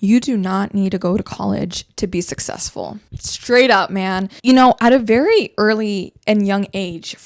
You do not need to go to college to be successful. Straight up, man. You know, at a very early and young age,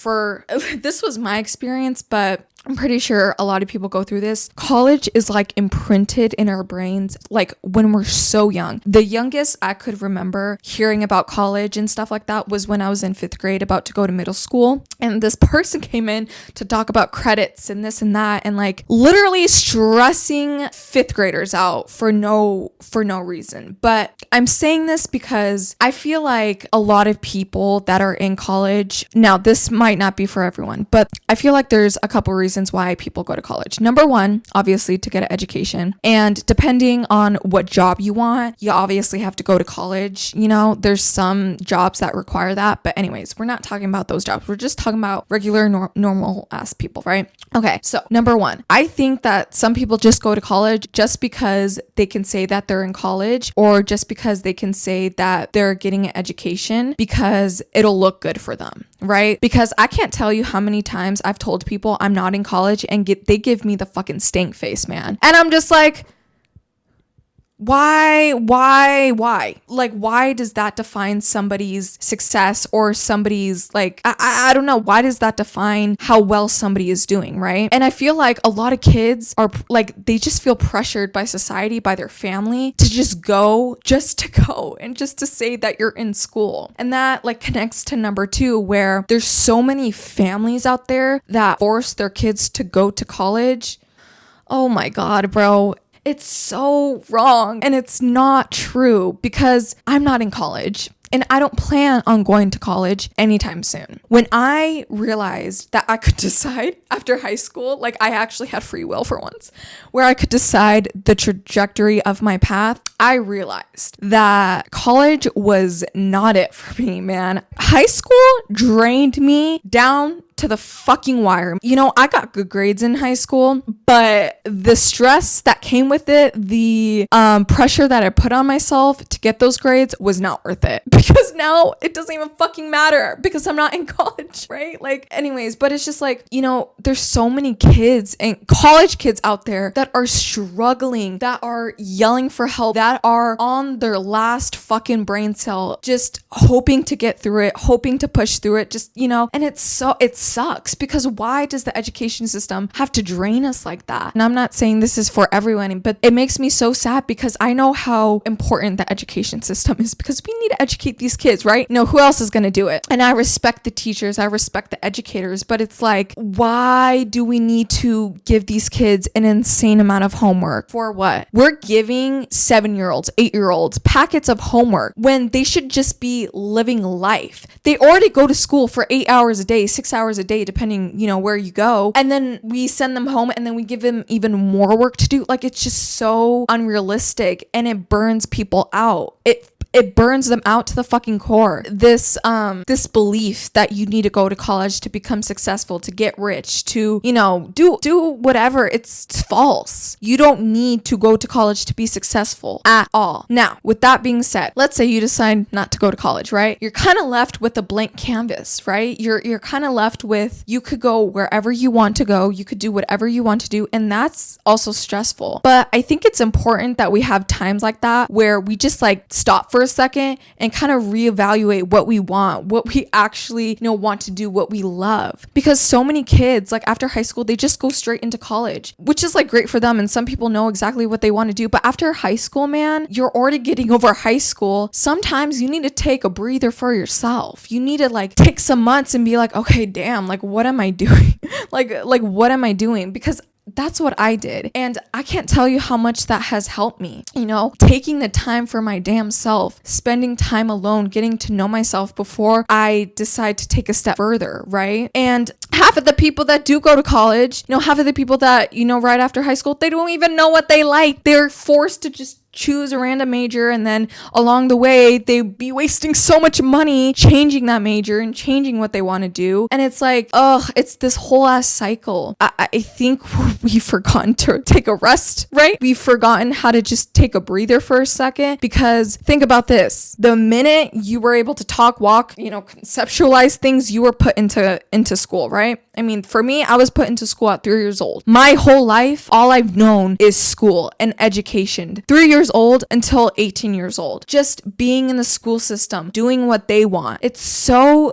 this was my experience, but I'm pretty sure a lot of people go through this. College is like imprinted in our brains, like when we're so young. The youngest I could remember hearing about college and stuff like that was when I was in 5th grade, about to go to middle school. And this person came in to talk about credits and this and that, and like literally stressing 5th graders out for no reason. But I'm saying this because I feel like a lot of people that are in college, now this might not be for everyone, but I feel like there's a couple reasons why people go to college. Number one, obviously to get an education. And depending on what job you want, you obviously have to go to college. You know, there's some jobs that require that. But anyways, we're not talking about those jobs. We're just talking about regular, normal ass people, right? Okay, so number one, I think that some people just go to college just because they can say that they're in college, or just because they can say that they're getting an education because it'll look good for them, right? Because I can't tell you how many times I've told people I'm not in college and they give me the fucking stank face, man. And I'm just like, why? Like, why does that define somebody's success or somebody's like, I don't know. Why does that define how well somebody is doing, right? And I feel like a lot of kids are like, they just feel pressured by society, by their family to just go and just to say that you're in school. And that like connects to number two, where there's so many families out there that force their kids to go to college. Oh my God, bro. It's so wrong, and it's not true, because I'm not in college and I don't plan on going to college anytime soon. When I realized that I could decide after high school, like I actually had free will for once, where I could decide the trajectory of my path, I realized that college was not it for me, man. High school drained me down to the fucking wire. You know, I got good grades in high school, but the stress that came with it, the pressure that I put on myself to get those grades was not worth it, because now it doesn't even fucking matter because I'm not in college, right? Like, anyways, but it's just like, you know, there's so many kids and college kids out there that are struggling, that are yelling for help, that are on their last fucking brain cell, just hoping to get through it, hoping to push through it, just, you know, and it sucks, because why does the education system have to drain us like that? And I'm not saying this is for everyone, but it makes me so sad, because I know how important the education system is, because we need to educate these kids, right? No, who else is going to do it? And I respect the teachers, I respect the educators, but it's like, why do we need to give these kids an insane amount of homework? For what? We're giving 7-year-olds, 8-year-olds packets of homework when they should just be living life. They already go to school for 8 hours a day, 6 hours a day, depending, you know, where you go. And then we send them home and then we give them even more work to do. Like, it's just so unrealistic, and it burns people out. It burns them out to the fucking core. This belief that you need to go to college to become successful, to get rich, to, you know, do whatever, it's false. You don't need to go to college to be successful at all. Now, with that being said, let's say you decide not to go to college, right? You're kind of left with a blank canvas, right? You're kind of left with, you could go wherever you want to go, you could do whatever you want to do, and that's also stressful. But I think it's important that we have times like that where we just like stop for a second and kind of reevaluate what we want, what we actually, you know, want to do, what we love. Because so many kids, like after high school, they just go straight into college, which is like great for them, and some people know exactly what they want to do. But after high school, man, you're already getting over high school. Sometimes you need to take a breather for yourself. You need to like take some months and be like, okay, damn, like what am I doing? like what am I doing? Because that's what I did. And I can't tell you how much that has helped me. You know, taking the time for my damn self, spending time alone, getting to know myself before I decide to take a step further, right? And half of the people that do go to college, you know, half of the people that, you know, right after high school, they don't even know what they like. They're forced to just choose a random major, and then along the way they be wasting so much money changing that major and changing what they want to do. And it's like, it's this whole ass cycle. I think we've forgotten to take a rest, right? We've forgotten how to just take a breather for a second, because think about this: the minute you were able to talk, walk, you know, conceptualize things, you were put into school, right? I mean, for me, I was put into school at 3 years old. My whole life, all I've known is school and education. 3 years old until 18 years old. Just being in the school system, doing what they want. It's so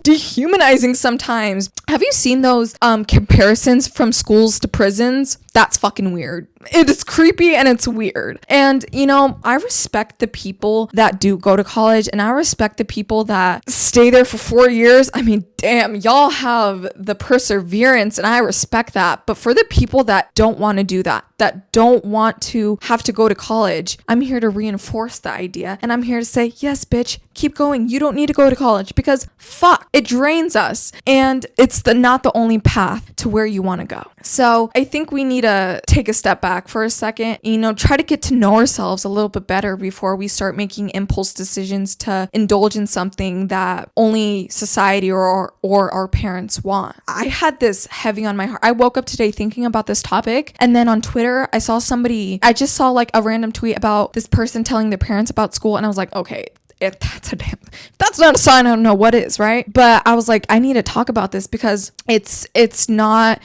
dehumanizing sometimes. Have you seen those comparisons from schools to prisons? That's fucking weird. It is creepy and it's weird. And, you know, I respect the people that do go to college, and I respect the people that stay there for 4 years. I mean, damn, y'all have the perseverance, and I respect that. But for the people that don't want to do that, that don't want to have to go to college, I'm here to reinforce the idea. And I'm here to say, yes, bitch, keep going. You don't need to go to college, because fuck, it drains us. And it's not the only path to where you want to go. So I think we need to take a step back for a second, you know, try to get to know ourselves a little bit better before we start making impulse decisions to indulge in something that only society or our parents want. I had this heavy on my heart. I woke up today thinking about this topic, and then on Twitter, I just saw like a random tweet about this person telling their parents about school, and I was like, okay, if that's not a sign, I don't know what is, right? But I was like, I need to talk about this, because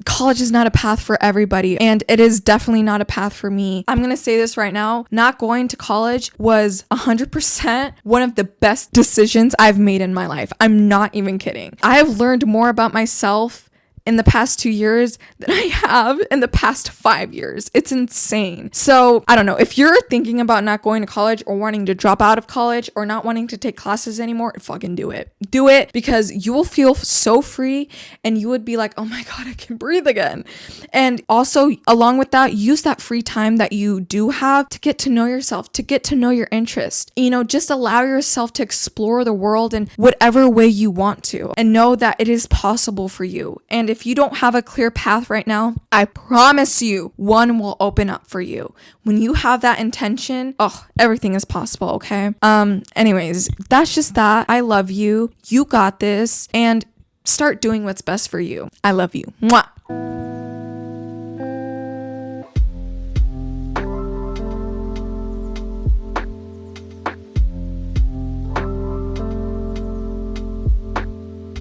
college is not a path for everybody, and it is definitely not a path for me. I'm gonna say this right now, not going to college was 100% one of the best decisions I've made in my life. I'm not even kidding. I have learned more about myself in the past 2 years than I have in the past 5 years. It's insane. So I don't know, if you're thinking about not going to college, or wanting to drop out of college, or not wanting to take classes anymore, fucking do it. Do it, because you will feel so free, and you would be like, oh my God, I can breathe again. And also, along with that, use that free time that you do have to get to know yourself, to get to know your interest. You know, just allow yourself to explore the world in whatever way you want to, and know that it is possible for you. And if you don't have a clear path right now, I promise you, one will open up for you. When you have that intention, everything is possible, okay? Anyways, that's just that. I love you. You got this. And start doing what's best for you. I love you. Mwah.